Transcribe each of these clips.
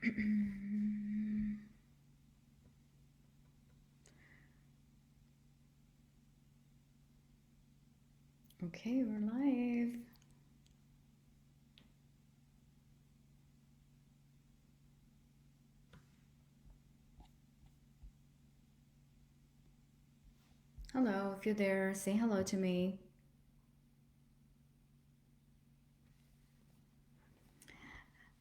Okay, we're live. Hello, if you're there, say hello to me.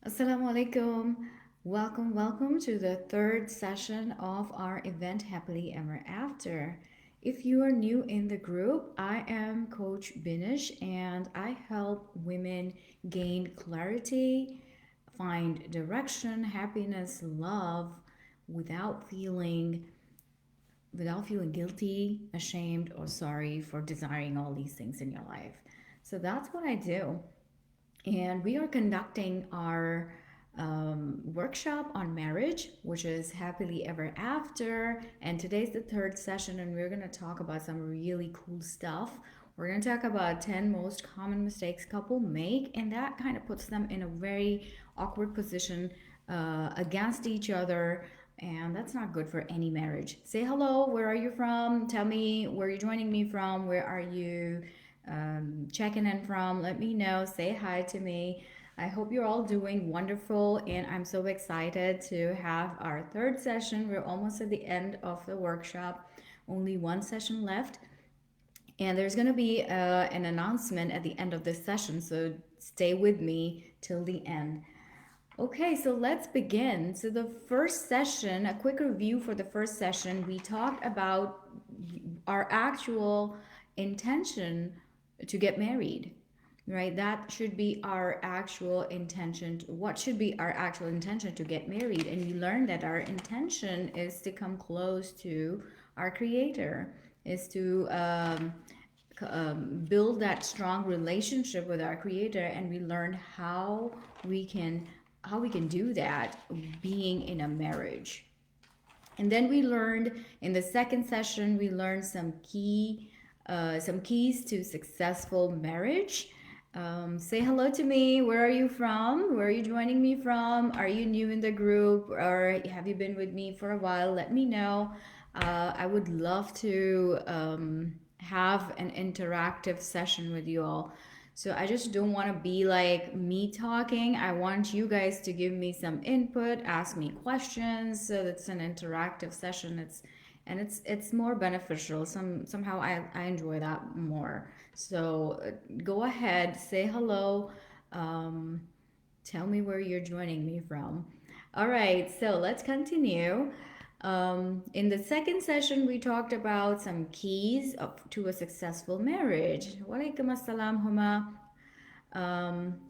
Assalamu alaikum. Welcome to the third session of our event Happily Ever After. If you are new in the group, I am Coach Binish and I help women gain clarity, find direction, happiness, love without feeling guilty, ashamed, or sorry for desiring all these things in your life. So that's what I do. And we are conducting our workshop on marriage, which is Happily Ever After. And today's the third session, and we're going to talk about some really cool stuff. We're going to talk about 10 most common mistakes couple make, and that kind of puts them in a very awkward position against each other. And that's not good for any marriage. Say hello. Where are you from? Tell me where you're joining me from. Where are you checking in from? Let me know. Say hi to me. I hope you're all doing wonderful, and I'm so excited to have our third session. We're almost at the end of the workshop, only one session left. And there's going to be an announcement at the end of this session, so stay with me till the end. Okay, so let's begin. So, the first session, a quick review for the first session, we talked about our actual intention to get married, right? That should be our actual intention. What should be our actual intention to get married? And we learned that our intention is to come close to our Creator, is to build that strong relationship with our Creator, and we learned how we can do that being in a marriage. And then we learned in the second session, we learned some keys to successful marriage. Say hello to me. Where are you from? Where are you joining me from? Are you new in the group, or have you been with me for a while? Let me know. I would love to have an interactive session with you all. So I just don't want to be like me talking. I want you guys to give me some input, ask me questions. So it's an interactive session. It's more beneficial. Somehow I enjoy that more. So go ahead, say hello. Um, Tell me where you're joining me from. All right, so let's continue. In the second session, we talked about some keys to a successful marriage. Walaikum assalam, Huma.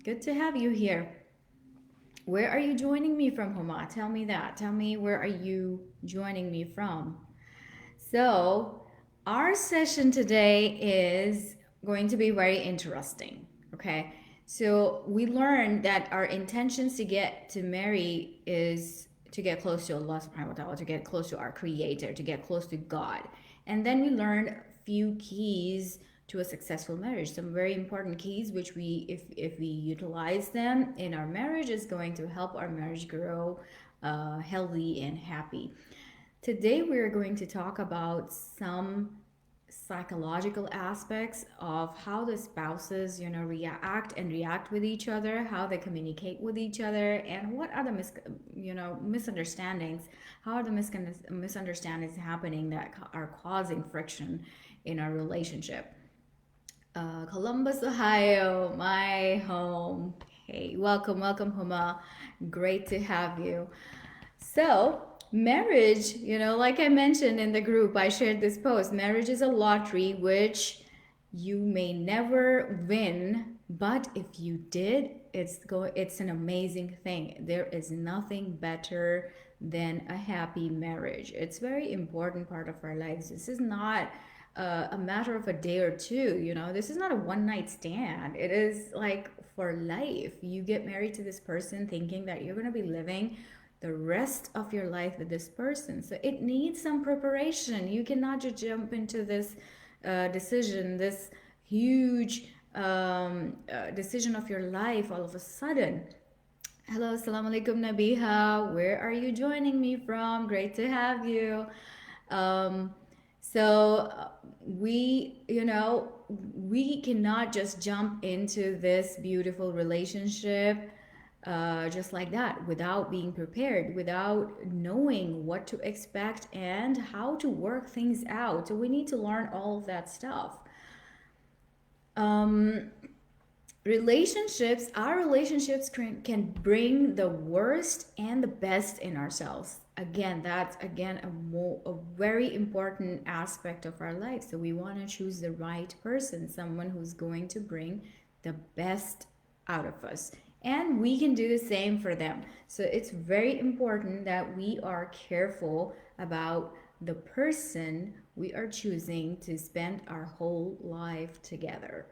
Good to have you here. Where are you joining me from, Huma? Tell me that. Tell me where are you joining me from? So, our session today is going to be very interesting. Okay. So, we learned that our intentions to get to marry is to get close to Allah subhanahu wa ta'ala, to get close to our Creator, to get close to God. And then we learned a few keys to a successful marriage, some very important keys which if we utilize them in our marriage is going to help our marriage grow healthy and happy. Today, we're going to talk about some psychological aspects of how the spouses, react with each other, how they communicate with each other, and what are the misunderstandings, how are the misunderstandings happening that are causing friction in our relationship. Columbus, Ohio, my home. Hey, welcome, Huma. Great to have you. So, marriage, like I mentioned in the group, I shared this post. Marriage is a lottery which you may never win, but if you did, it's an amazing thing. There is nothing better than a happy marriage. It's very important part of our lives. This is not a matter of a day or two, this is not a one night stand. It is like for life. You get married to this person thinking that you're going to be living the rest of your life with this person. So it needs some preparation. You cannot just jump into this decision, this huge decision of your life all of a sudden. Hello, assalamu alaikum, Nabiha. Where are you joining me from? Great to have you. Um, so we cannot just jump into this beautiful relationship just like that without being prepared, without knowing what to expect and how to work things out. So we need to learn all of that stuff. Um, our relationships can bring the worst and the best in ourselves. Again, that's again a very important aspect of our life. So we want to choose the right person, someone who's going to bring the best out of us, and we can do the same for them. So it's very important that we are careful about the person we are choosing to spend our whole life together.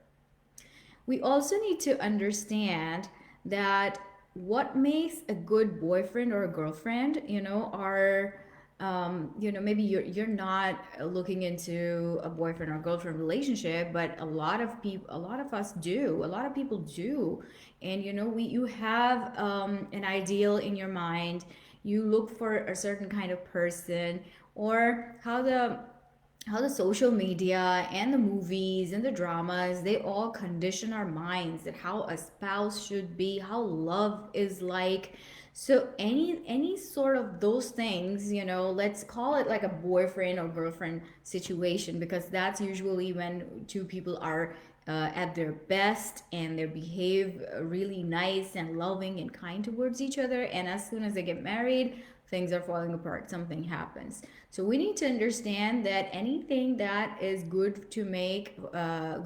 We also need to understand that what makes a good boyfriend or a girlfriend, are maybe you're not looking into a boyfriend or girlfriend relationship, but a lot of us do, a lot of people do. And you have an ideal in your mind. You look for a certain kind of person, or how the social media and the movies and the dramas, they all condition our minds that how a spouse should be, how love is like. So any sort of those things, let's call it like a boyfriend or girlfriend situation, because that's usually when two people are at their best and they behave really nice and loving and kind towards each other, and as soon as they get married, things are falling apart, something happens. So we need to understand that anything that is good to make a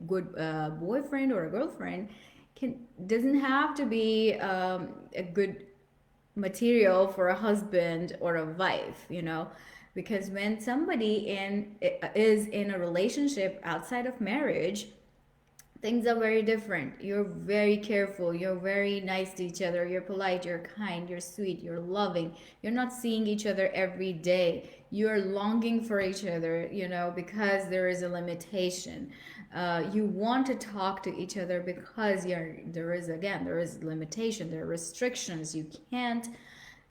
good boyfriend or a girlfriend can doesn't have to be a good material for a husband or a wife, because when somebody is in a relationship outside of marriage, things are very different. You're very careful, you're very nice to each other, you're polite, you're kind, you're sweet, you're loving. You're not seeing each other every day, you're longing for each other, because there is a limitation. You want to talk to each other because there is limitation, there are restrictions. You can't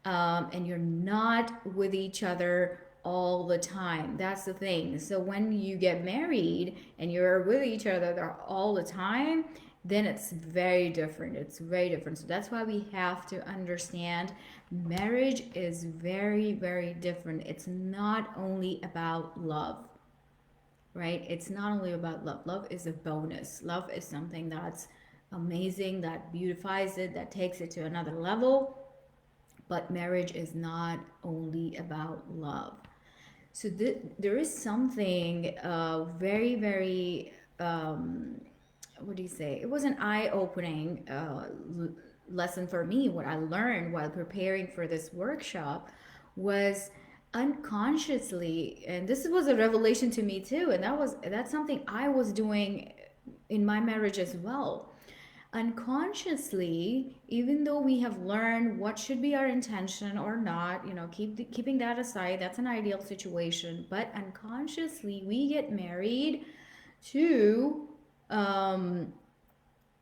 and you're not with each other all the time. That's the thing. So when you get married and you're with each other all the time, then it's very different. It's very different. So that's why we have to understand marriage is very, very different. It's not only about love, right? It's not only about love. Love is a bonus. Love is something that's amazing, that beautifies it, that takes it to another level. But marriage is not only about love. So there is something very, very, what do you say? It was an eye-opening lesson for me. What I learned while preparing for this workshop was unconsciously, and this was a revelation to me too, and that's something I was doing in my marriage as well. Unconsciously, even though we have learned what should be our intention or not, keeping that aside, that's an ideal situation, but unconsciously we get married to um,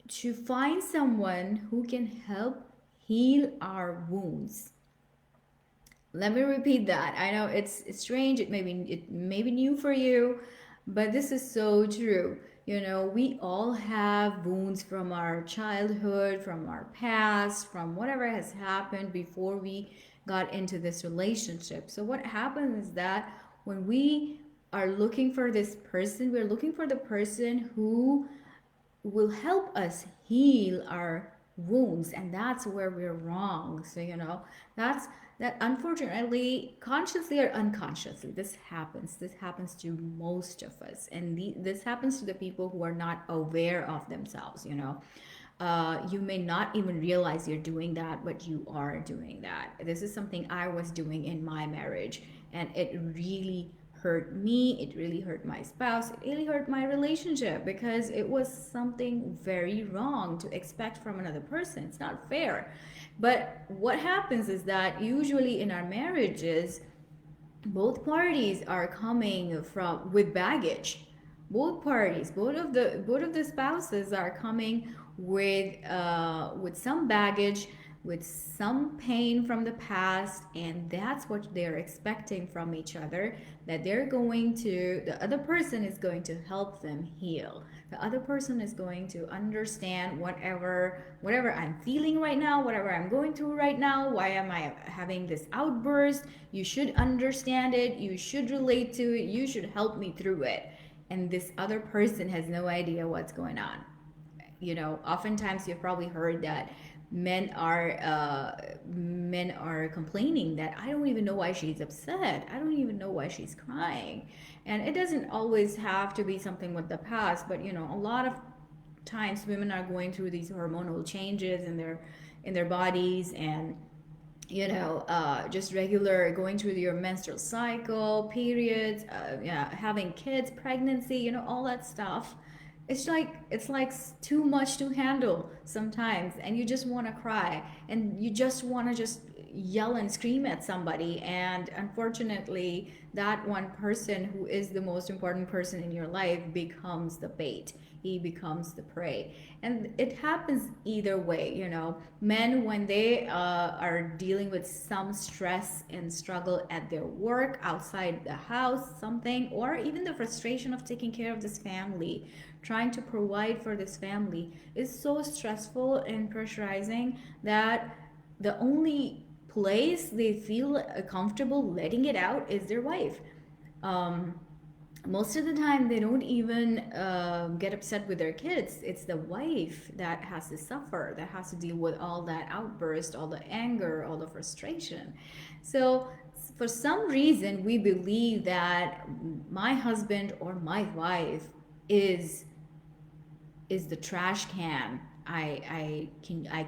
to find someone who can help heal our wounds. Let me repeat that. I know it's strange. It may be new for you, but this is so true. We all have wounds from our childhood, from our past, from whatever has happened before we got into this relationship. So what happens is that when we are looking for this person, we're looking for the person who will help us heal our wounds, and that's where we're wrong. So that's that, unfortunately, consciously or unconsciously, this happens to most of us, and this happens to the people who are not aware of themselves. You may not even realize you're doing that, but you are doing that. This is something I was doing in my marriage, and it really hurt me. It really hurt my spouse. It really hurt my relationship because it was something very wrong to expect from another person. It's not fair. But what happens is that usually in our marriages, both parties are coming from with baggage. Both parties, both of the spouses are coming with some baggage, with some pain from the past, and that's what they're expecting from each other, that the other person is going to help them heal. The other person is going to understand whatever I'm feeling right now, whatever I'm going through right now. Why am I having this outburst? You should understand it, you should relate to it, you should help me through it. And this other person has no idea what's going on. Oftentimes you've probably heard that men are complaining that I don't even know why she's upset, I don't even know why she's crying. And it doesn't always have to be something with the past, but a lot of times women are going through these hormonal changes in their bodies, and just regular going through your menstrual cycle, periods, yeah, having kids, pregnancy, all that stuff. It's like too much to handle sometimes, and you just want to cry, and you just want to just yell and scream at somebody. And unfortunately, that one person who is the most important person in your life becomes the bait. He becomes the prey. And it happens either way. Men, when they are dealing with some stress and struggle at their work, outside the house, something, or even the frustration of taking care of this family, trying to provide for this family, is so stressful and pressurizing that the only place they feel comfortable letting it out is their wife. um, Most of the time they don't even get upset with their kids. It's the wife that has to suffer, that has to deal with all that outburst, all the anger, all the frustration. So for some reason we believe that my husband or my wife is is the trash can I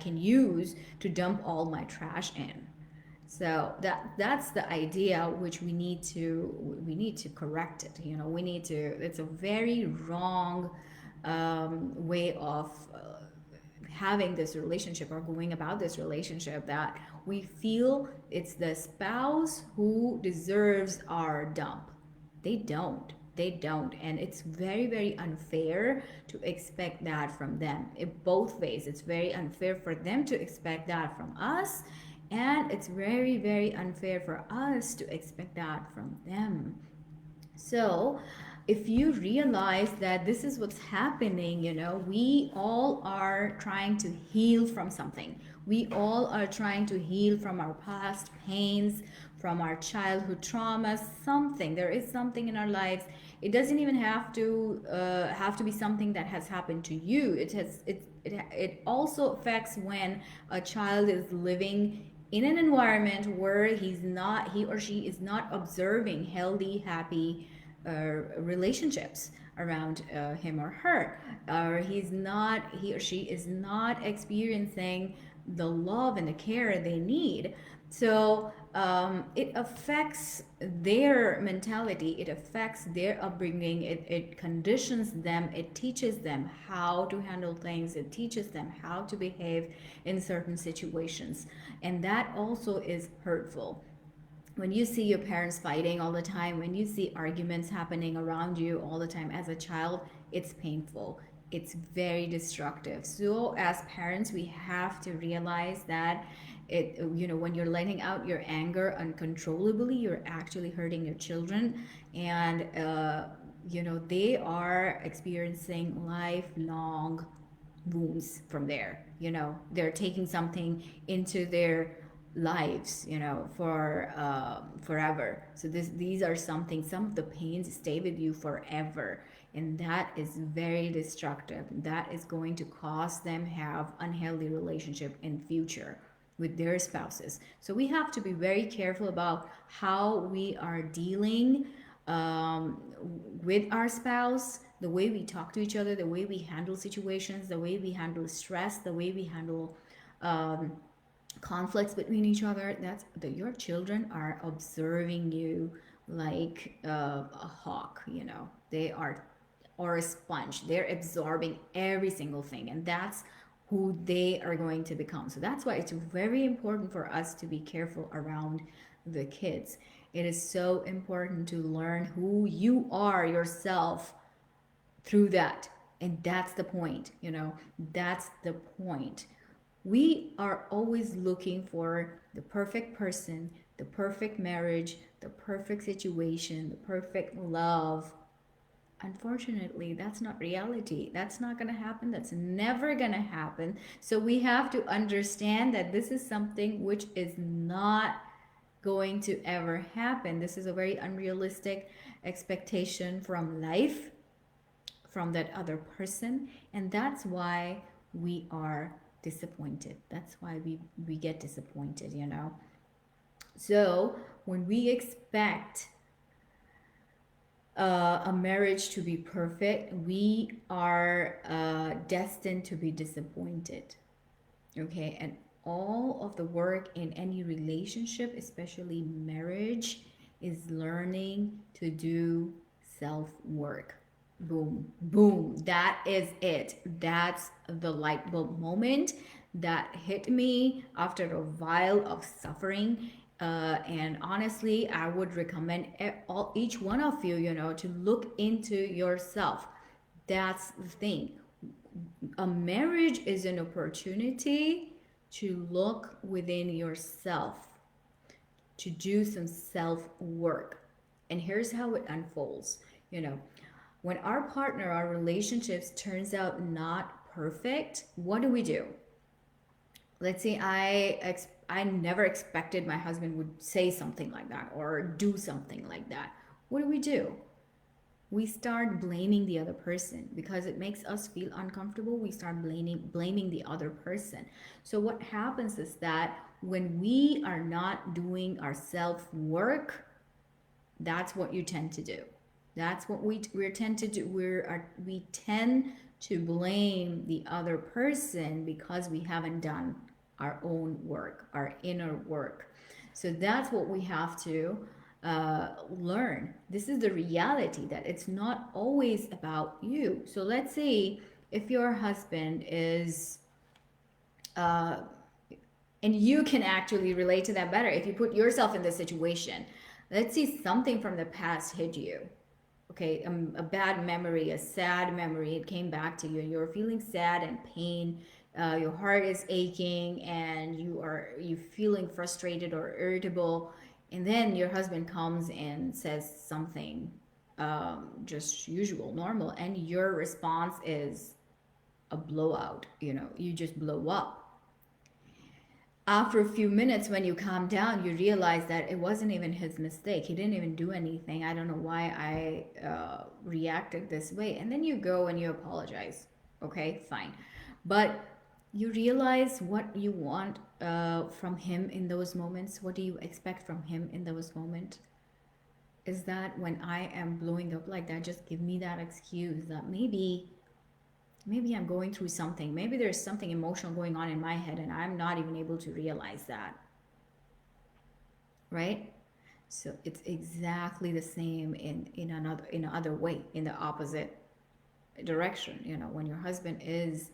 can use to dump all my trash in. So that's the idea which we need to correct it. We need to. It's a very wrong way of having this relationship or going about this relationship, that we feel it's the spouse who deserves our dump. They don't, and it's very, very unfair to expect that from them. In both ways, it's very unfair for them to expect that from us, and it's very, very unfair for us to expect that from them. So, if you realize that this is what's happening, we all are trying to heal from something. We all are trying to heal from our past pains, from our childhood traumas. Something there is something in our lives. It doesn't even have to be something that has happened to you. It also affects when a child is living in an environment where he or she is not observing healthy, happy relationships around him or her, or he or she is not experiencing the love and the care they need. So it affects their mentality, it affects their upbringing, it conditions them, it teaches them how to handle things, it teaches them how to behave in certain situations, and that also is hurtful. When you see your parents fighting all the time, when you see arguments happening around you all the time as a child, it's painful. It's very destructive. So as parents, we have to realize that when you're letting out your anger uncontrollably, you're actually hurting your children, and they are experiencing lifelong wounds from there. They're taking something into their lives, for forever. So these are some of the pains stay with you forever, and that is very destructive. That is going to cause them have unhealthy relationship in future with their spouses. So we have to be very careful about how we are dealing um, with our spouse, the way we talk to each other, the way we handle situations, the way we handle stress, the way we handle um, conflicts between each other. That's that your children are observing you like a hawk. They are, or a sponge. They're absorbing every single thing, and that's who they are going to become. So that's why it's very important for us to be careful around the kids. It is so important to learn who you are yourself through that. And that's the point, you know, that's the point. We are always looking for the perfect person, the perfect marriage, the perfect situation, the perfect love. Unfortunately, that's not reality. That's not going to happen. That's never going to happen. So we have to understand that this is something which is not going to ever happen. This is a very unrealistic expectation from life, from that other person, and that's why we are disappointed. That's why we get disappointed, you know. So when we expect a marriage to be perfect, we are destined to be disappointed. Okay, and all of the work in any relationship, especially marriage, is learning to do self work. Boom, boom. That is it. That's the light bulb moment that hit me after a while of suffering. And honestly, I would recommend each one of you, you know, to look into yourself. That's the thing. A marriage is an opportunity to look within yourself, to do some self work. And here's how it unfolds. You know, when our partner, our relationships turns out not perfect, what do? Let's say I never expected my husband would say something like that or do something like that. What do? We start blaming the other person because it makes us feel uncomfortable. We start blaming the other person. So what happens is that when we are not doing our self work, that's what you tend to do. That's what we tend to do. We tend to blame the other person because we haven't done our own work, our inner work. So that's what we have to learn. This is the reality that it's not always about you. So let's say if your husband is uh, and you can actually relate to that better if you put yourself in the situation. Let's see, something from the past hit you. Okay, a bad memory, a sad memory, it came back to you, and you're feeling sad and pain. Your heart is aching, and you feeling frustrated or irritable. And then your husband comes and says something, just usual, normal, and your response is a blowout. You know, you just blow up. After a few minutes, when you calm down, you realize that it wasn't even his mistake. He didn't even do anything. I don't know why I reacted this way. And then you go and you apologize. Okay, fine. But you realize what you want from him in those moments. What do you expect from him in those moments? Is that when I am blowing up like that, just give me that excuse that maybe I'm going through something. Maybe there's something emotional going on in my head and I'm not even able to realize that. Right? So it's exactly the same in another way, in the opposite direction. You know, when your husband is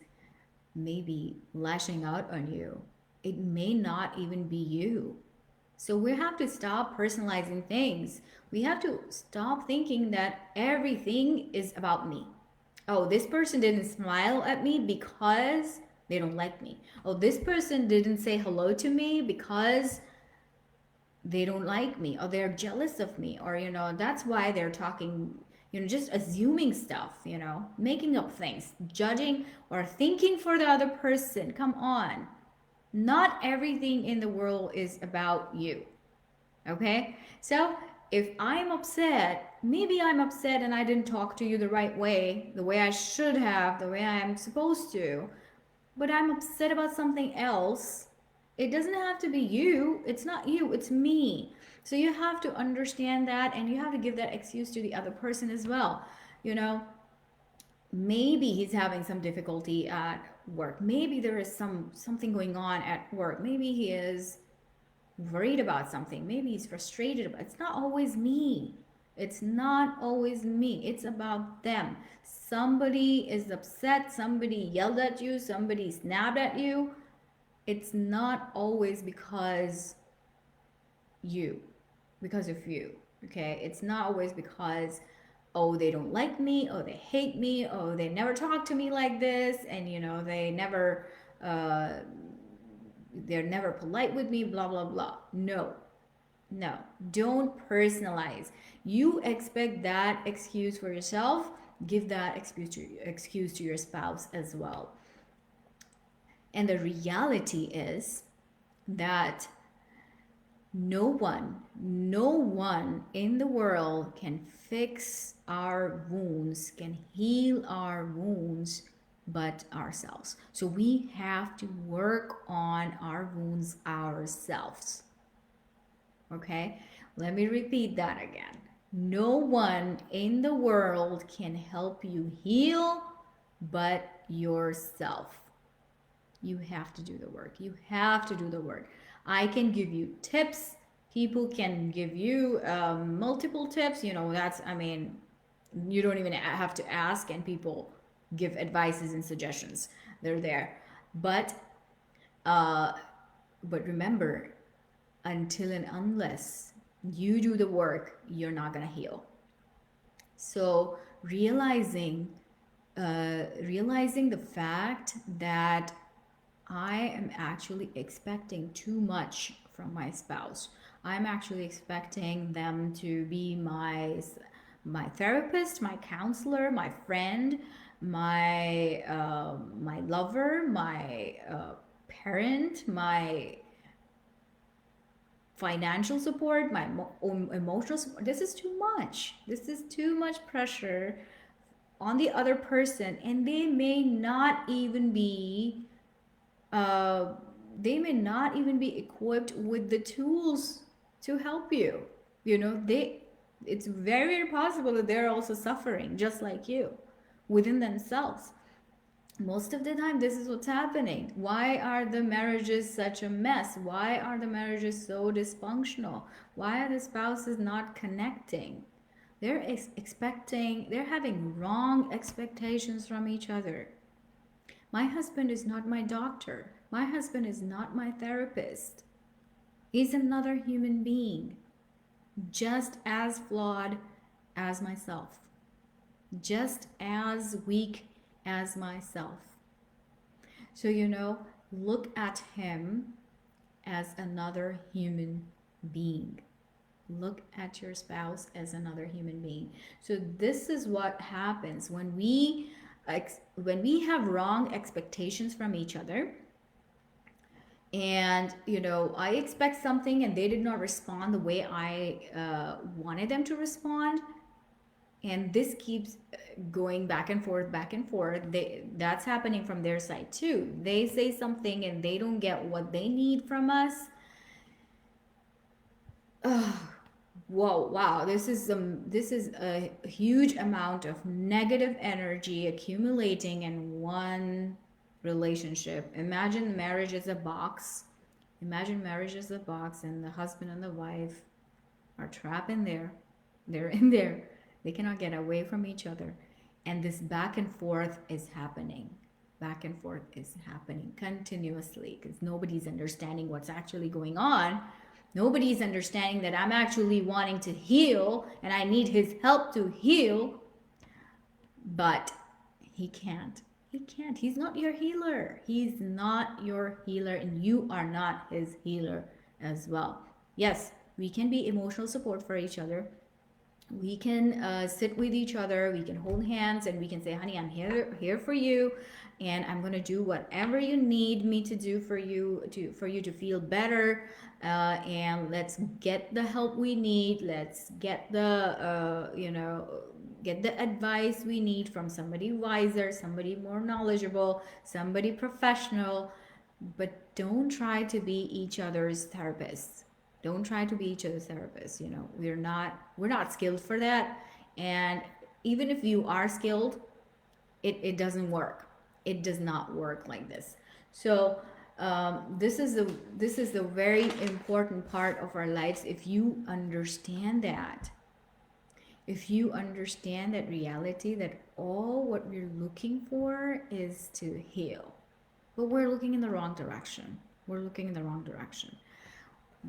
maybe lashing out on you, it may not even be you. So we have to stop personalizing things. We have to stop thinking that everything is about me. Oh, this person didn't smile at me because they don't like me. Oh, this person didn't say hello to me because they don't like me or they're jealous of me, or you know, that's why they're talking, you know, just assuming stuff, you know, making up things, judging or thinking for the other person. Come on. Not everything in the world is about you. Okay? So if I'm upset, maybe I'm upset and I didn't talk to you the way I should have, the way I'm supposed to, but I'm upset about something else. It doesn't have to be you. It's not you, it's me. So you have to understand that and you have to give that excuse to the other person as well. You know, maybe he's having some difficulty at work. Maybe there is something going on at work. Maybe he is worried about something. Maybe he's frustrated about. It's not always me. It's not always me. It's about them. Somebody is upset, somebody yelled at you, somebody snapped at you. It's not always you, because of you. Okay? It's not always because oh, they don't like me, oh, they hate me, oh, they never talk to me like this, and they never, uh, they're never polite with me, blah blah blah. No, no, don't personalize. You expect that excuse for yourself, give that excuse to your spouse as well. And the reality is that no one in the world can fix our wounds, can heal our wounds, but ourselves. So we have to work on our wounds ourselves. Okay? Let me repeat that again. No one in the world can help you heal but yourself. You have to do the work. You have to do the work. I can give you tips. People can give you multiple tips. I mean, you don't even have to ask, and people give advices and suggestions. They're there. But, uh, but remember, until and unless you do the work, you're not going to heal. So realizing the fact that I am actually expecting too much from my spouse. I'm actually expecting them to be my therapist, my counselor, my friend, my lover, my parent, my financial support, my emotional support. This is too much. This is too much pressure on the other person, and uh, they may not even be equipped with the tools to help you. It's very, very possible that they're also suffering just like you within themselves. Most of the time, this is what's happening. Why are the marriages such a mess? Why are the marriages so dysfunctional? Why are the spouses not connecting? They're having wrong expectations from each other. My husband is not my doctor. My husband is not my therapist. He's another human being, just as flawed as myself, just as weak as myself. So, look at him as another human being. Look at your spouse as another human being. So this is what happens when we have wrong expectations from each other, and I expect something and they did not respond the way I wanted them to respond, and this keeps going back and forth, back and forth. That's happening from their side too. They say something and they don't get what they need from us. Whoa, wow, this is a huge amount of negative energy accumulating in one relationship. Imagine marriage as a box. Imagine marriage as a box, and the husband and the wife are trapped in there. They're in there. They cannot get away from each other. And this back and forth is happening. Back and forth is happening continuously because nobody's understanding what's actually going on. Nobody's understanding that I'm actually wanting to heal and I need his help to heal. But he can't. He can't. He's not your healer. He's not your healer, and you are not his healer as well. Yes, we can be emotional support for each other. We can sit with each other. We can hold hands and we can say, honey, I'm here for you, and I'm going to do whatever you need me to do for you to feel better, and let's get the help we need. Let's get get the advice we need from somebody wiser, somebody more knowledgeable, somebody professional. But don't try to be each other's therapists. Don't try to be each other's therapists. We're not skilled for that. And even if you are skilled, it doesn't work. It does not work like this. So this is the very important part of our lives. If you understand that, reality, that all what we're looking for is to heal, but we're looking in the wrong direction. We're looking in the wrong direction.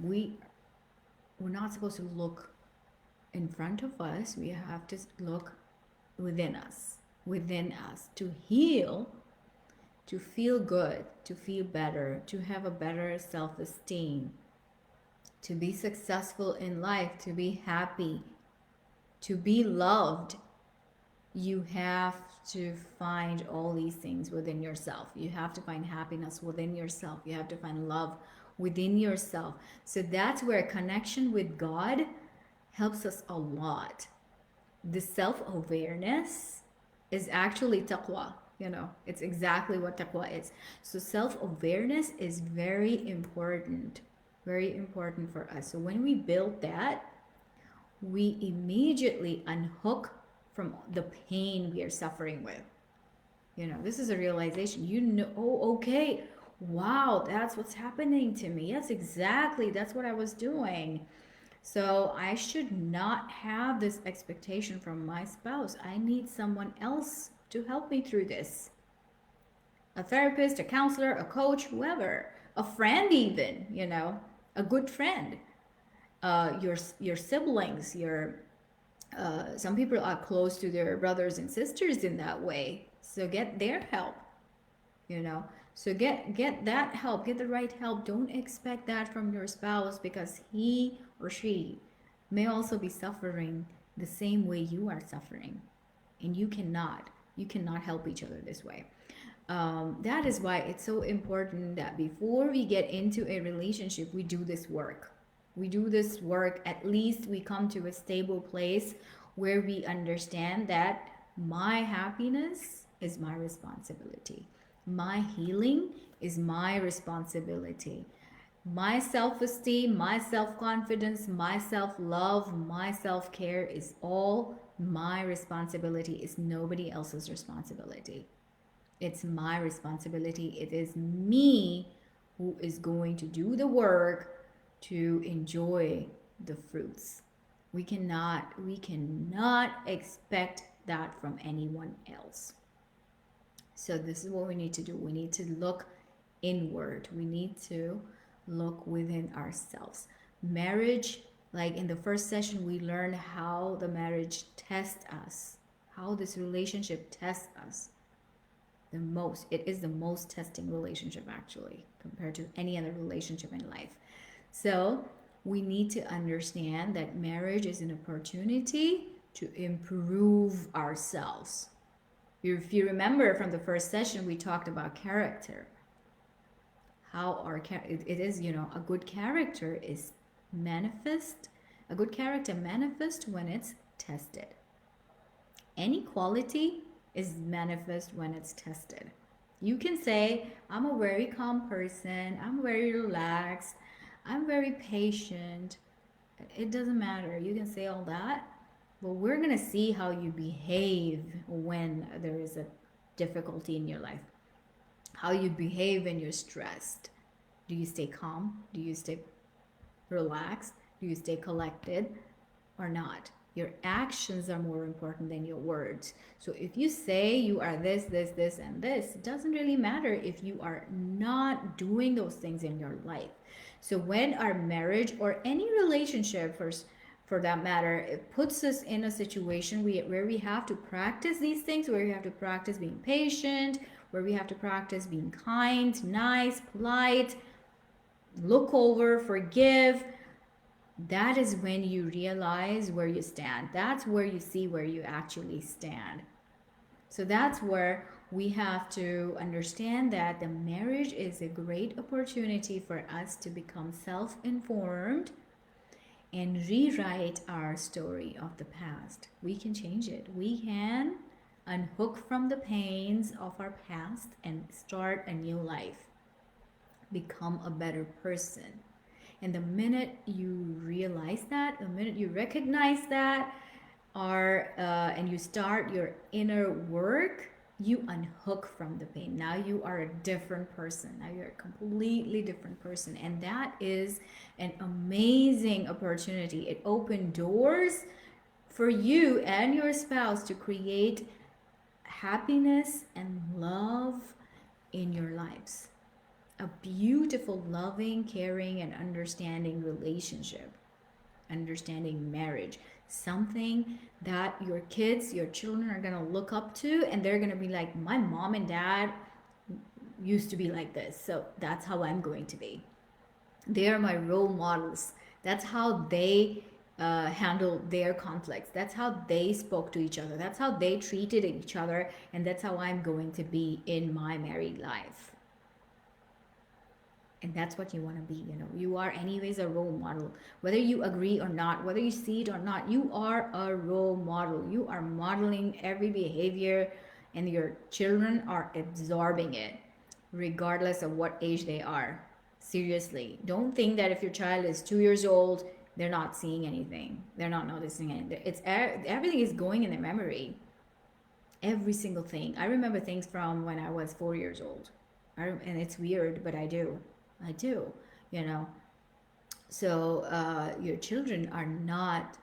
We we're not supposed to look in front of us, we have to look within us to heal, to feel good, to feel better, to have a better self esteem, to be successful in life, to be happy, to be loved. You have to find all these things within yourself. You have to find happiness within yourself. You have to find love within yourself. So that's where connection with God helps us a lot. The self awareness is actually taqwa. It's exactly what taqwa is. So self awareness is very important for us. So when we build that, we immediately unhook from the pain we are suffering with. This is a realization. Oh, okay, wow, that's what's happening to me. Yes, exactly. That's what I was doing. So I should not have this expectation from my spouse. I need someone else to help me through this. A therapist, a counselor, a coach, whoever, a friend, even, a good friend, your siblings, your some people are close to their brothers and sisters in that way. So get their help, you know. So get that help, get the right help. Don't expect that from your spouse because he or she may also be suffering the same way you are suffering, and you cannot help each other this way. That is why it's so important that before we get into a relationship, we do this work. We do this work, at least we come to a stable place where we understand that my happiness is my responsibility. My healing is my responsibility. My self esteem, my self confidence, my self love, my self care is all my responsibility. It's nobody else's responsibility. It's my responsibility. It is me who is going to do the work to enjoy the fruits. We cannot expect that from anyone else. So this is what we need to do. We need to look inward. We need to look within ourselves. Marriage, like in the first session, we learned how the marriage tests us, how this relationship tests us the most. It is the most testing relationship actually compared to any other relationship in life. So we need to understand that marriage is an opportunity to improve ourselves. If you remember from the first session, we talked about character. How it is, a good character is manifest. A good character manifests when it's tested. Any quality is manifest when it's tested. You can say, I'm a very calm person, I'm very relaxed, I'm very patient. It doesn't matter. You can say all that, but we're going to see how you behave when there is a difficulty in your life. How you behave when you're stressed. Do you stay calm? Do you stay relaxed? Do you stay collected or not? Your actions are more important than your words. So if you say you are this, this, and this, it doesn't really matter if you are not doing those things in your life. So when our marriage or any relationship, for that matter, it puts us in a situation where we have to practice these things, where we have to practice being patient, where we have to practice being kind, nice, polite, look over, forgive. That is when you realize where you stand. That's where you see where you actually stand. So that's where we have to understand that the marriage is a great opportunity for us to become self-informed and rewrite our story of the past. We can change it. We can unhook from the pains of our past and start a new life, become a better person. And the minute you realize that, the minute you recognize that, and you start your inner work, you unhook from the pain. Now you are a different person. Now you're a completely different person. And that is an amazing opportunity. It opened doors for you and your spouse to create happiness and love in your lives. A beautiful, loving, caring, and understanding relationship. understanding marriage. Something that your kids, your children are going to look up to, and they're going to be like, my mom and dad used to be like this, so that's how I'm going to be. They are my role models. That's how they handle their conflicts. That's how they spoke to each other. That's how they treated each other. And that's how I'm going to be in my married life. And that's what you want to be. You are anyways a role model, whether you agree or not, whether you see it or not. You are a role model. You are modeling every behavior, and your children are absorbing it regardless of what age they are. Seriously, don't think that if your child is 2 years old, they're not seeing anything, they're not noticing anything. It's everything is going in their memory. Every single thing. I remember things from when I was 4 years old. And it's weird, but I do, you know. So your children are not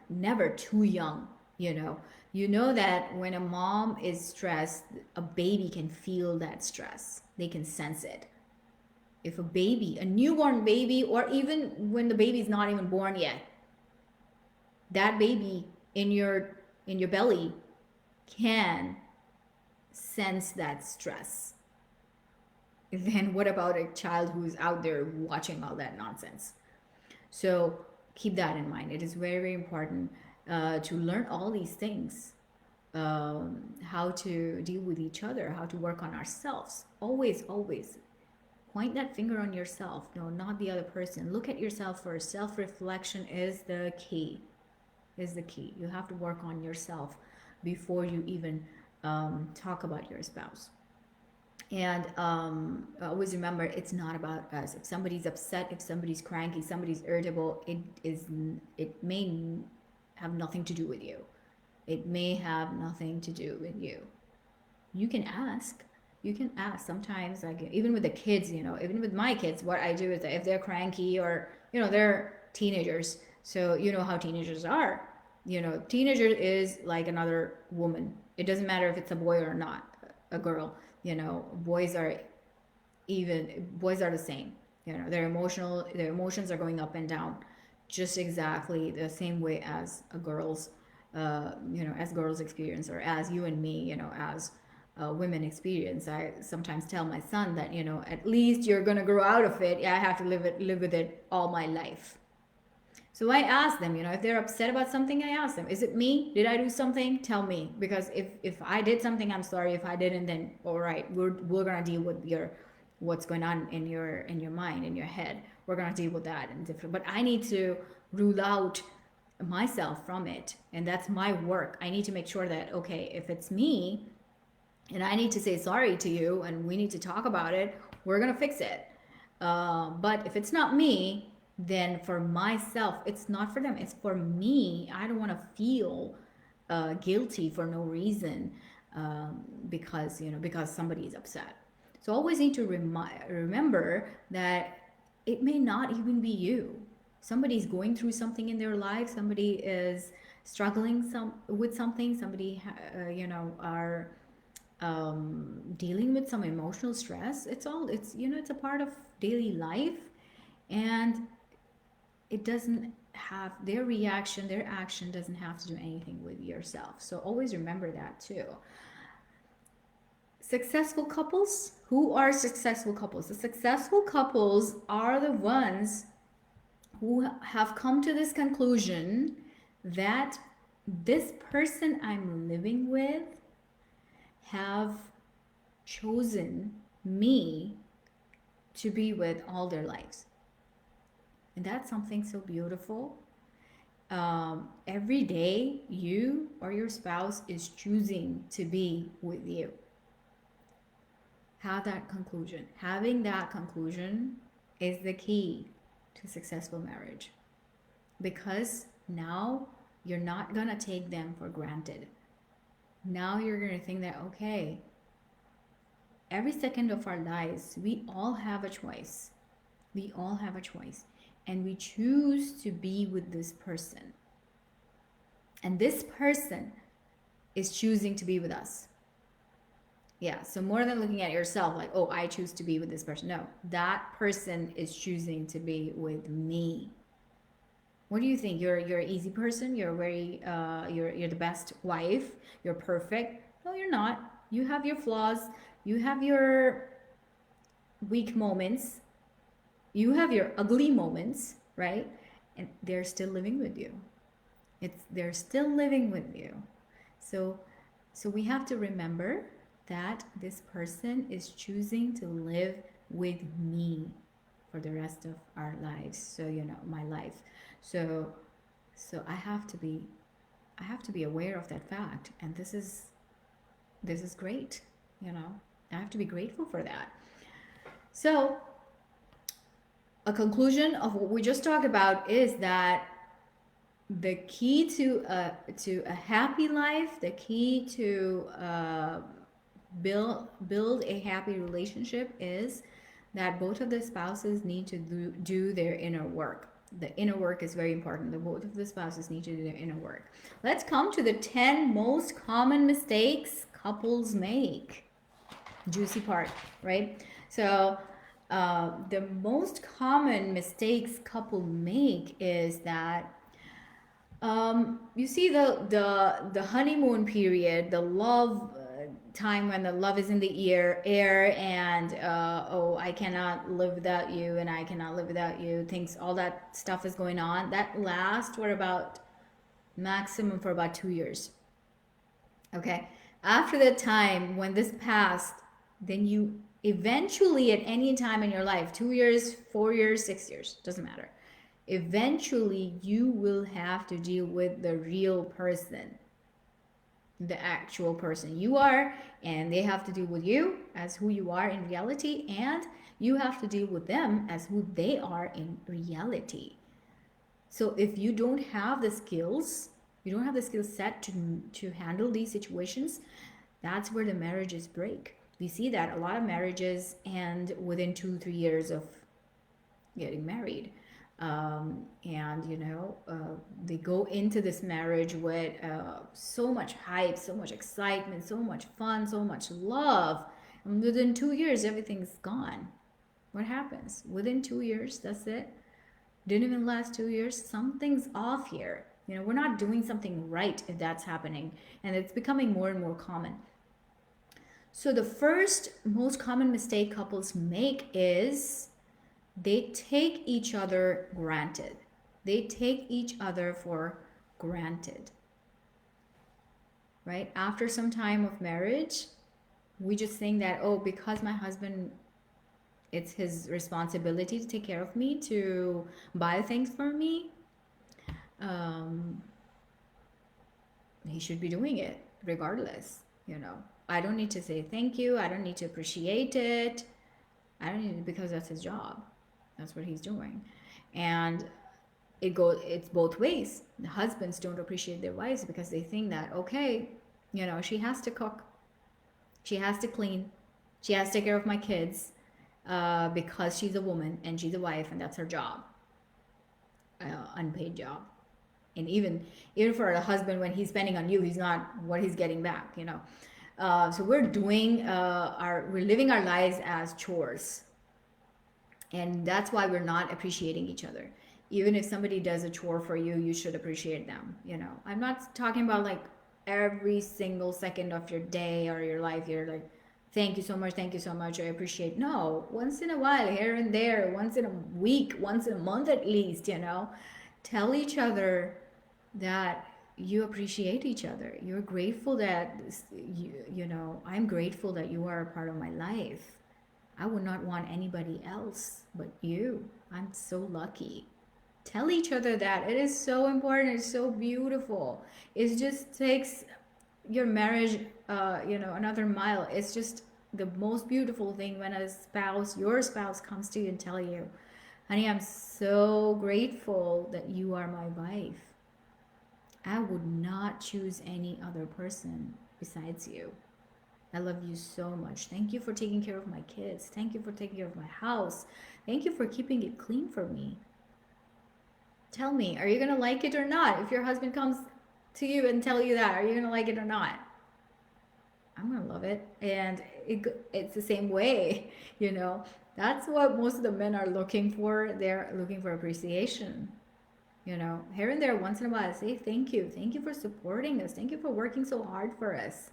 never too young, you know. You know that when a mom is stressed, a baby can feel that stress. They can sense it. If a baby, a newborn baby, or even when the baby is not even born yet, that baby in your belly can sense that stress. Then what about a child who's out there watching all that nonsense? So keep that in mind. It is very, very important to learn all these things, how to deal with each other, how to work on ourselves. Always, always point that finger on yourself. No, not the other person. Look at yourself first. Self-reflection is the key. Is the key. You have to work on yourself before you even talk about your spouse. And always remember, it's not about us. If somebody's upset, if somebody's cranky, somebody's irritable, it may have nothing to do with you. It may have nothing to do with you. You can ask. You can ask. Sometimes, like even with the kids, even with my kids, what I do is that if they're cranky or they're teenagers, so you know how teenagers are. Teenager is like another woman. It doesn't matter if it's a boy or not, a girl. Boys are the same. Their emotions are going up and down, just exactly the same way as a girls, as girls experience, or as you and me, as women experience. I sometimes tell my son that at least you're gonna grow out of it. Yeah, I have to live with it all my life. So I ask them, if they're upset about something, I ask them, is it me? Did I do something? Tell me. Because if I did something, I'm sorry. If I didn't, then all right, we're gonna deal with what's going on in your mind, in your head. We're gonna deal with that and different. But I need to rule out myself from it, and that's my work. I need to make sure that okay, if it's me, and I need to say sorry to you, and we need to talk about it, we're gonna fix it. But if it's not me, then for myself, it's not for them, it's for me. I don't want to feel guilty for no reason, because somebody is upset. So always need to remember that it may not even be you. Somebody's going through something in their life. Somebody is struggling with something. Somebody are dealing with some emotional stress. It's a part of daily life, and it doesn't have their action doesn't have to do anything with yourself. So always remember that too. Successful couples. Who are successful couples? The successful couples are the ones who have come to this conclusion that this person I'm living with have chosen me to be with all their lives. And that's something so beautiful. Every day, you or your spouse is choosing to be with you. Having that conclusion is the key to successful marriage. Because now you're not going to take them for granted. Now you're going to think that, okay, every second of our lives, we all have a choice. We all have a choice. And we choose to be with this person. And this person is choosing to be with us. Yeah, so more than looking at yourself like, oh, I choose to be with this person. No, that person is choosing to be with me. What do you think? You're an easy person. You're very you're the best wife. You're perfect. No, you're not. You have your flaws. You have your weak moments. You have your ugly moments, right? And they're still living with you. They're still living with you. So we have to remember that this person is choosing to live with me for the rest of our lives. So my life. So I have to be aware of that fact, and this is great. I have to be grateful for that. So a conclusion of what we just talked about is that the key to a happy life, the key to build a happy relationship is that both of the spouses need to do their inner work. The inner work is very important. The both of the spouses need to do their inner work. Let's come to the 10 most common mistakes couples make. Juicy part, right? So the most common mistakes couple make is that you see the honeymoon period, the love time when the love is in the air, and oh, I cannot live without you, and I cannot live without you. Things, all that stuff is going on. That lasts for about maximum for about 2 years. Okay, after that time, when this passed, then you eventually at any time in your life, 2 years, 4 years, 6 years, doesn't matter, eventually you will have to deal with the real person, the actual person you are, and they have to deal with you as who you are in reality, and you have to deal with them as who they are in reality. So if you don't have the skills, you don't have the skill set to handle these situations, that's where the marriages break. We see that a lot of marriages end within 2-3 years of getting married. And they go into this marriage with so much hype, so much excitement, so much fun, so much love, and within 2 years everything's gone. What happens within 2 years? That's it. Didn't even last 2 years. Something's off here. We're not doing something right if that's happening, and it's becoming more and more common. So the first most common mistake couples make is they take each other granted. They take each other for granted. Right? After some time of marriage, we just think that, oh, because my husband, it's his responsibility to take care of me, to buy things for me, he should be doing it regardless. I don't need to say thank you. I don't need to appreciate it. I don't need it, because that's his job. That's what he's doing. And it's both ways. The husbands don't appreciate their wives because they think that, okay, she has to cook, she has to clean, she has to take care of my kids, because she's a woman and she's a wife, and that's her job, unpaid job. And even for a husband, when he's spending on you, he's not what he's getting back. So we're living our lives as chores, and that's why we're not appreciating each other. Even if somebody does a chore for you, you should appreciate them. I'm not talking about like every single second of your day or your life. You're like, thank you so much, I appreciate. No, once in a while, here and there, once in a week, once in a month at least, tell each other that you appreciate each other. You're grateful that I'm grateful that you are a part of my life. I would not want anybody else but you. I'm so lucky. Tell each other that. It is so important. It's so beautiful. It just takes your marriage another mile. It's just the most beautiful thing when your spouse comes to you and tell you, honey, I'm so grateful that you are my wife. I would not choose any other person besides you. I love you so much. Thank you for taking care of my kids. Thank you for taking care of my house. Thank you for keeping it clean for me. Tell me, are you going to like it or not? If your husband comes to you and tell you that, are you going to like it or not? I'm going to love it. And it's the same way, That's what most of the men are looking for. They're looking for appreciation. You know, here and there, once in a while, say thank you. Thank you for supporting us. Thank you for working so hard for us.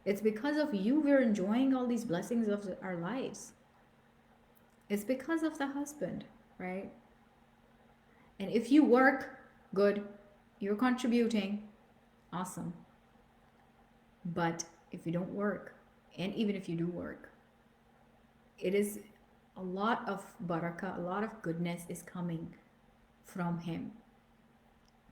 It's because of you we're enjoying all these blessings of our lives. It's because of the husband, right? And if you work, good, you're contributing, awesome. But if you don't work, and even if you do work, it is a lot of barakah, a lot of goodness is coming from him.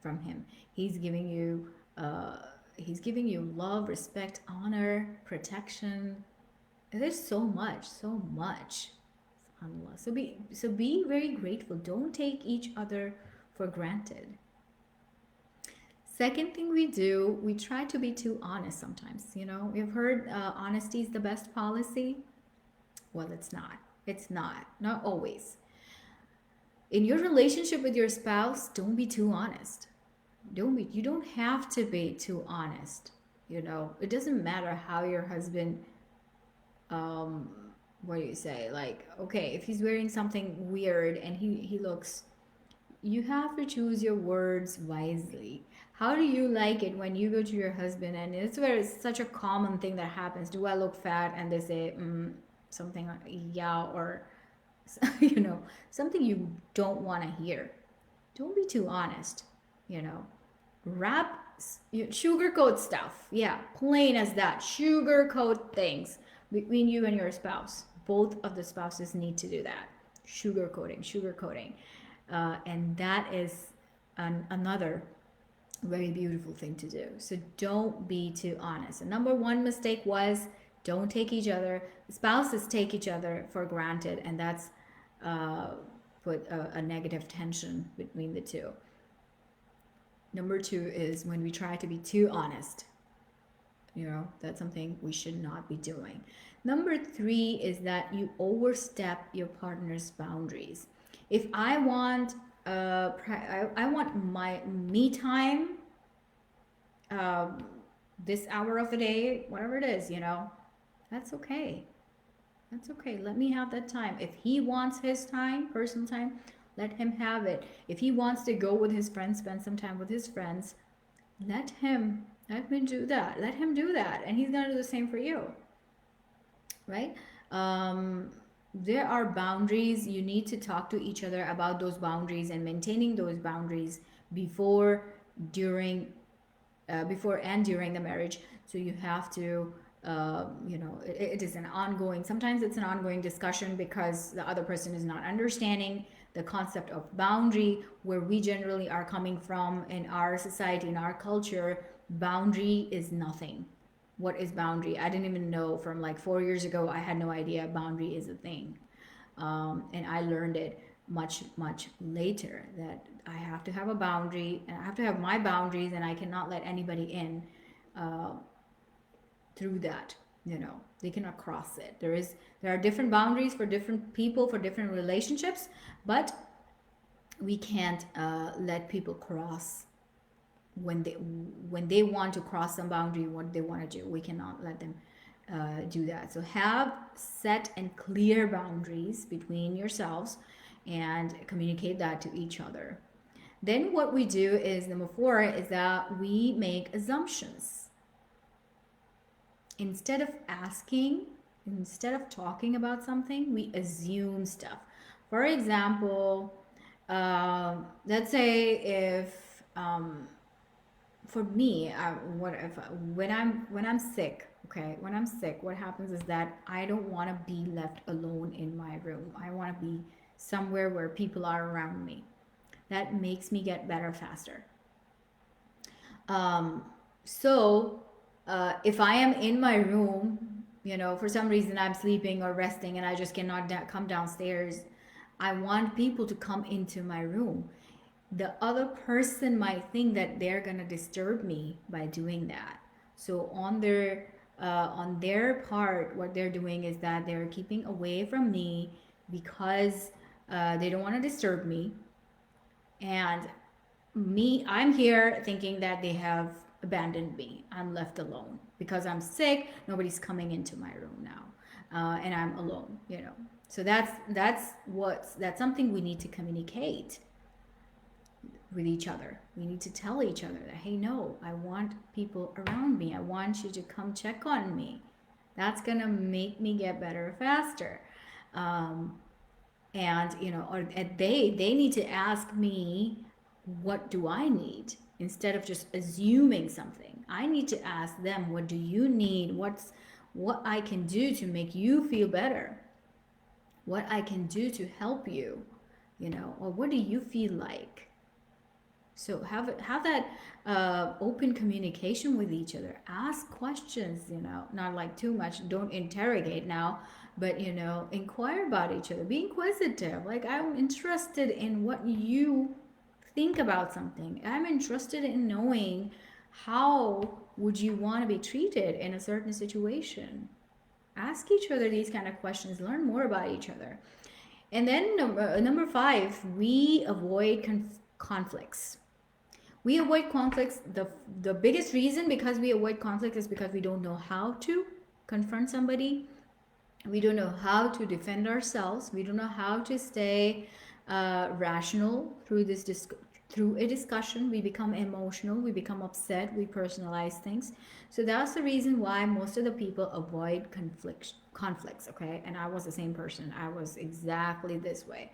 From him, he's giving you, uh, he's giving you love, respect, honor, protection. There's so much, so much. SubhanAllah. So be very grateful. Don't take each other for granted. Second thing we do, we try to be too honest sometimes. You know, we've heard honesty is the best policy. Well, it's not. It's not. Not always. In your relationship with your spouse, don't be too honest. You don't have to be too honest. You know, it doesn't matter how your husband, um, what do you say? Like, okay, if he's wearing something weird and he looks, you have to choose your words wisely. How do you like it when you go to your husband and it's where it's such a common thing that happens? Do I look fat? And they say something like, yeah, or you know, something you don't want to hear. Don't be too honest. You know, wrap, sugarcoat stuff. Yeah, plain as that. Sugarcoat things between you and your spouse. Both of the spouses need to do that. Sugarcoating. And that is another very beautiful thing to do. So don't be too honest. And number one mistake was don't take each other, spouses take each other for granted, and that's uh, put a negative tension between the two. Number two is when we try to be too honest. You know, that's something we should not be doing. Number three is that you overstep your partner's boundaries. If I want, I want my me time, um, this hour of the day, whatever it is, you know, that's okay. That's okay. Let me have that time. If he wants his time, personal time, let him have it. If he wants to go with his friends, spend some time with his friends, let him do that. Let him do that. And he's going to do the same for you. Right? There are boundaries. You need to talk to each other about those boundaries and maintaining those boundaries before, during, before and during the marriage. So you have to, you know, it is an ongoing, sometimes it's an ongoing discussion because the other person is not understanding the concept of boundary, where we generally are coming from in our society, in our culture. Boundary is nothing. What is boundary? I didn't even know. From like 4 years ago, I had no idea boundary is a thing. And I learned it much later, that I have to have a boundary and I have to have my boundaries, and I cannot let anybody in uh, through that. You know, they cannot cross it. There are different boundaries for different people, for different relationships, but we can't let people cross when they want to cross some boundary, what they want to do. We cannot let them do that. So have set and clear boundaries between yourselves and communicate that to each other. Then what we do is number four is that we make assumptions. Instead of asking, instead of talking about something, we assume stuff. For example, let's say if for me, what if when I'm sick? Okay, when I'm sick, what happens is that I don't want to be left alone in my room. I want to be somewhere where people are around me. That makes me get better faster. Um, so if I am in my room, you know, for some reason I'm sleeping or resting and I just cannot come downstairs, I want people to come into my room. The other person might think that they're gonna disturb me by doing that. So on their part, what they're doing is that they're keeping away from me because they don't want to disturb me, and I'm here thinking that they have abandoned me. I'm left alone because I'm sick. Nobody's coming into my room now, and I'm alone. You know, so that's something we need to communicate. with each other. We need to tell each other that, hey, no, I want people around me. I want you to come check on me. That's gonna make me get better faster. Um, and or they need to ask me, what do I need, instead of just assuming something. I need to ask them, what do you need? What I can do to make you feel better, what I can do to help you, or what do you feel like. So have that open communication with each other. Ask questions, not like too much. Don't interrogate now, but inquire about each other. Be inquisitive. Like, I'm interested in what you think about something. I'm interested in knowing how would you want to be treated in a certain situation. Ask each other these kind of questions. Learn more about each other. And then number 5, we avoid conflicts. We avoid conflicts. The biggest reason because we avoid conflict is because we don't know how to confront somebody. We don't know how to defend ourselves. We don't know how to stay rational through a discussion. We become emotional. We become upset. We personalize things. So that's the reason why most of the people avoid conflicts. Okay, and I was the same person. I was exactly this way.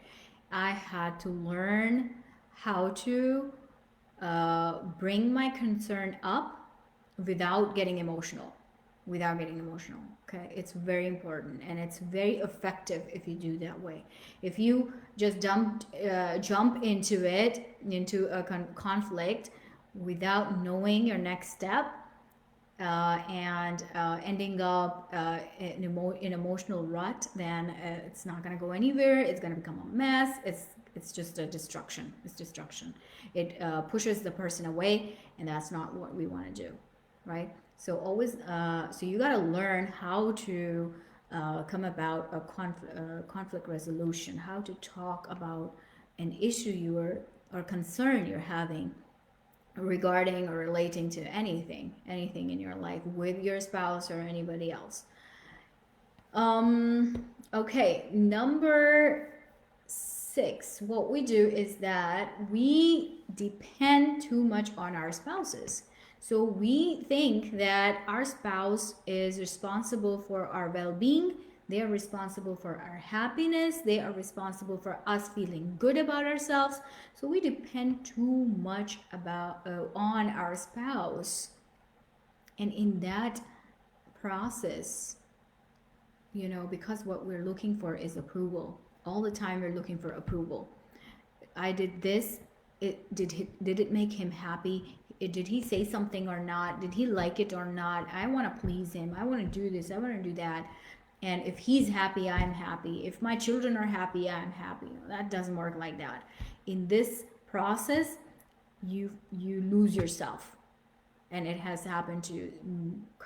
I had to learn how to bring my concern up without getting emotional. Okay, it's very important, and it's very effective if you do that way. If you just jump into a conflict without knowing your next step, and ending up in emotional rut, then it's not going to go anywhere. It's going to become a mess. It's just a destruction. It's destruction. It pushes the person away, and that's not what we want to do, right? So always, so you got to learn how to come about a conflict resolution, how to talk about an issue or concern you're having regarding or relating to anything in your life with your spouse or anybody else. Okay, number 6, what we do is that we depend too much on our spouses. So we think that our spouse is responsible for our well-being. They are responsible for our happiness. They are responsible for us feeling good about ourselves. So we depend too much on our spouse. And in that process, because what we're looking for is approval. All the time we're looking for approval. I did this. Did it make him happy? Did he say something or not? Did he like it or not? I want to please him. I want to do this. I want to do that. And if he's happy, I'm happy. If my children are happy, I'm happy. That doesn't work like that. In this process, you lose yourself. And it has happened to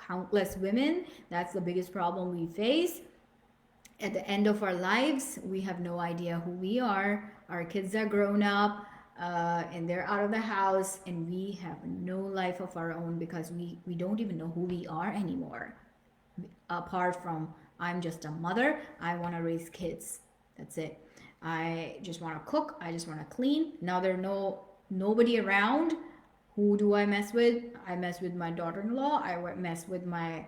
countless women. That's the biggest problem we face. At the end of our lives, we have no idea who we are. Our kids are grown up, and they're out of the house, and we have no life of our own because we don't even know who we are anymore. Apart from, I'm just a mother, I want to raise kids. That's it. I just want to cook, I just want to clean. Now there's nobody around. Who do I mess with? I mess with my daughter-in-law. I mess with my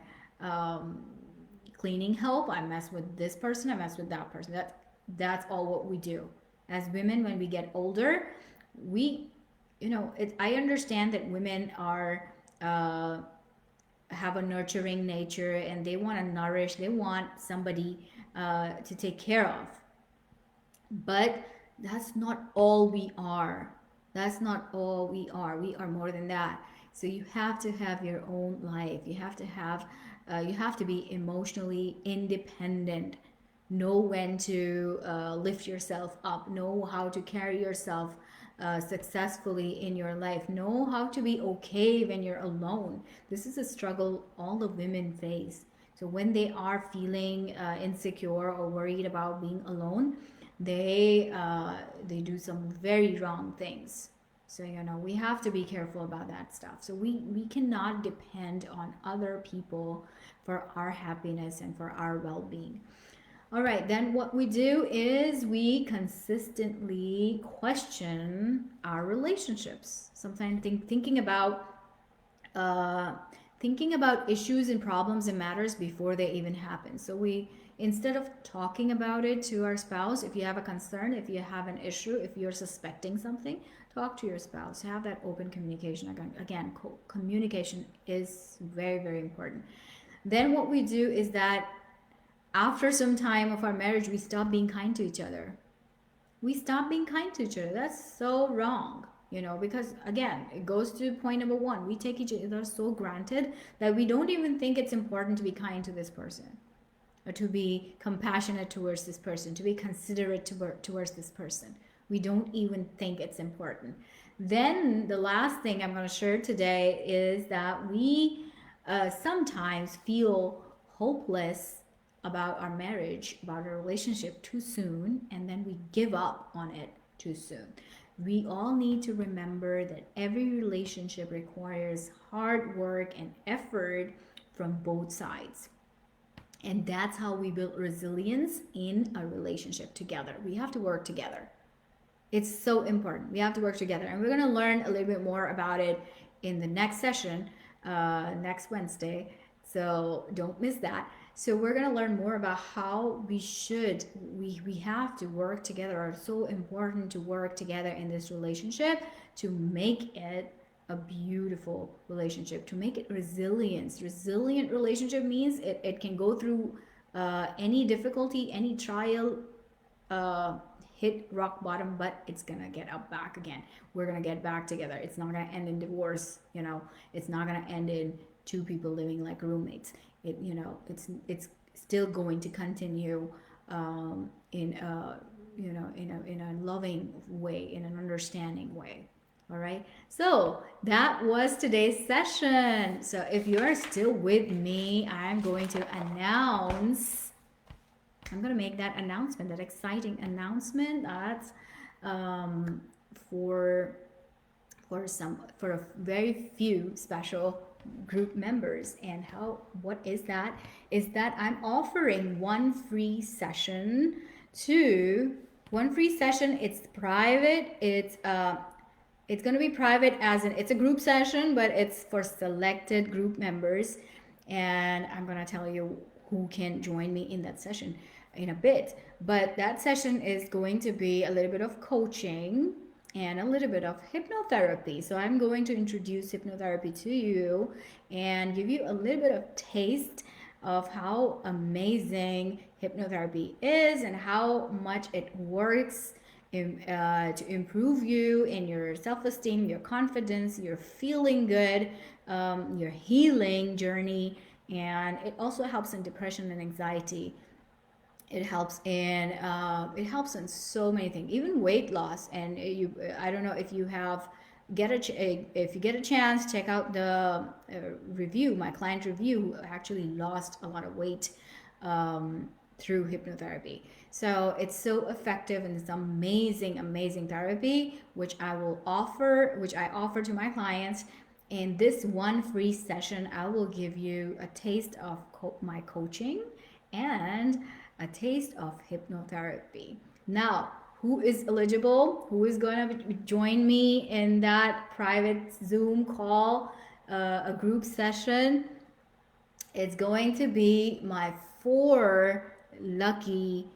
cleaning help. I mess with this person. I mess with that person. That's all what we do. As women, when we get older, I understand that women have a nurturing nature, and they want to nourish. They want somebody to take care of. But that's not all we are. That's not all we are. We are more than that. So you have to have your own life. You have to be emotionally independent. Know when to lift yourself up. Know how to carry yourself successfully in your life. Know how to be okay when you're alone. This is a struggle all the women face. So when they are feeling insecure or worried about being alone, they do some very wrong things. So we have to be careful about that stuff. So we cannot depend on other people for our happiness and for our well-being. All right, then what we do is we consistently question our relationships. Sometimes uh, thinking about issues and problems and matters before they even happen. So we, instead of talking about it to our spouse, if you have a concern, if you have an issue, if you're suspecting something, talk to your spouse. Have that open communication. Again, communication is very, very important. Then what we do is that after some time of our marriage, we stop being kind to each other. We stop being kind to each other. That's so wrong, because again, it goes to point number one. We take each other so granted that we don't even think it's important to be kind to this person, or to be compassionate towards this person, to be considerate towards this person. We don't even think it's important. Then the last thing I'm going to share today is that we sometimes feel hopeless about our marriage, about our relationship too soon, and then we give up on it too soon. We all need to remember that every relationship requires hard work and effort from both sides. And that's how we build resilience in a relationship together. We have to work together. It's so important. We have to work together. And we're going to learn a little bit more about it in the next session, next Wednesday. So don't miss that. So we're going to learn more about how we have to work together. It's so important to work together in this relationship to make it a beautiful relationship, to make it resilient relationship means it can go through any difficulty, any trial, hit rock bottom, but it's gonna get up back again. We're gonna get back together. It's not gonna end in divorce. It's not gonna end in two people living like roommates. It's still going to continue in a in a loving way, in an understanding way. All right. So that was today's session. So if you are still with me, I'm going to make that announcement, that exciting announcement. That's for for a very few special group members. And what is that? Is that I'm offering one free session. It's private. It's going to be private, as in it's a group session, but it's for selected group members. And I'm going to tell you who can join me in that session in a bit. But that session is going to be a little bit of coaching and a little bit of hypnotherapy. So I'm going to introduce hypnotherapy to you and give you a little bit of taste of how amazing hypnotherapy is and how much it works to improve you in your self-esteem, your confidence, your feeling good, your healing journey. And it also helps in depression and anxiety. It helps in so many things, even weight loss. And I don't know if you if you get a chance, check out the review, my client review, who actually lost a lot of weight through hypnotherapy. So it's so effective, and it's amazing therapy, which I offer to my clients. In this one free session, I will give you a taste of my coaching and a taste of hypnotherapy. Now, who is eligible? Who is going to join me in that private Zoom call, a group session? It's going to be my 4 lucky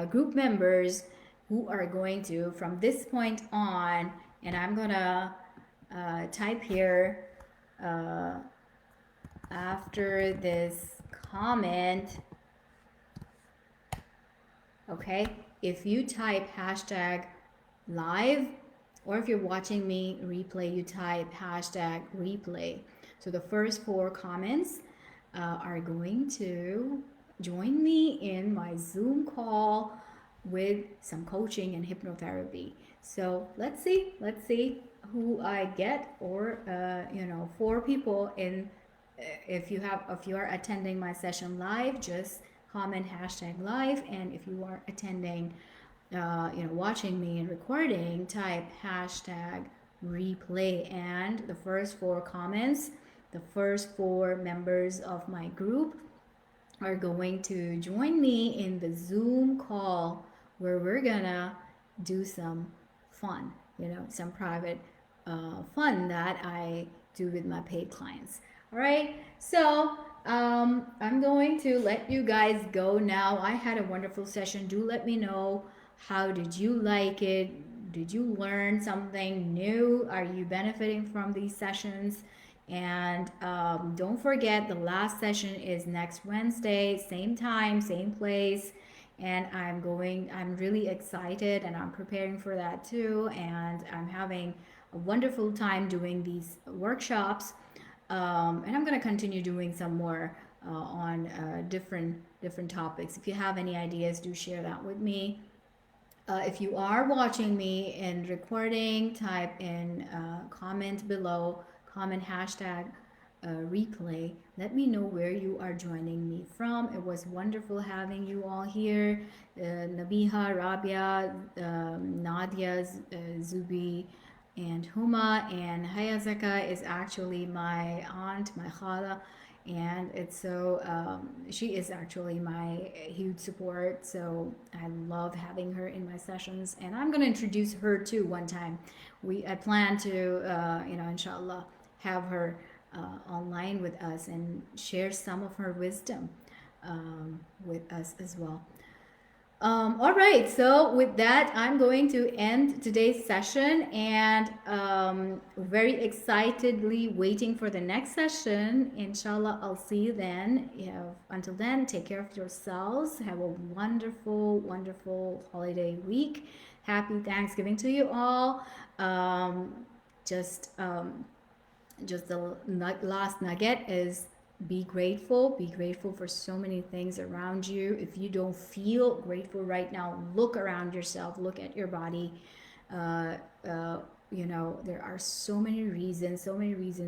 group members who are going to, from this point on, and I'm going to type here after this comment. Okay, if you type hashtag live, or if you're watching me replay, you type hashtag replay. So the first 4 comments are going to join me in my Zoom call with some coaching and hypnotherapy. So let's see who I get, or 4 people in. If you are attending my session live, just comment hashtag live, and if you are attending, watching me and recording, type hashtag replay. And the first 4 comments, the first 4 members of my group are going to join me in the Zoom call where we're gonna do some fun, some private fun that I do with my paid clients. All right, so I'm going to let you guys go now. I had a wonderful session. Do let me know, how did you like it? Did you learn something new? Are you benefiting from these sessions? And don't forget, the last session is next Wednesday, same time, same place. And I'm really excited and I'm preparing for that too. And I'm having a wonderful time doing these workshops. And I'm going to continue doing some more on different topics. If you have any ideas, do share that with me. If you are watching me in recording, type in comment below, comment hashtag replay. Let me know where you are joining me from. It was wonderful having you all here. Nabiha, Rabia, Nadia, Zubi, and Huma, and Hayazaka is actually my aunt, my khala, and it's so she is actually my huge support. So I love having her in my sessions, and I'm going to introduce her too one time. I plan to inshallah have her online with us and share some of her wisdom with us as well. All right, so with that, I'm going to end today's session, and very excitedly waiting for the next session. Inshallah, I'll see you then. Until then, take care of yourselves. Have a wonderful, wonderful holiday week. Happy Thanksgiving to you all. Just the last nugget is be grateful for so many things around you. If you don't feel grateful right now, look around yourself, look at your body. uh, uh, there are so many reasons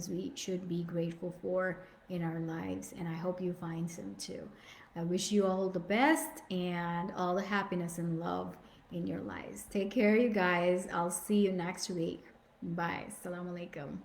we should be grateful for in our lives, and I hope you find some too. I wish you all the best and all the happiness and love in your lives. Take care, you guys. I'll see you next week. Bye. Assalamu alaikum.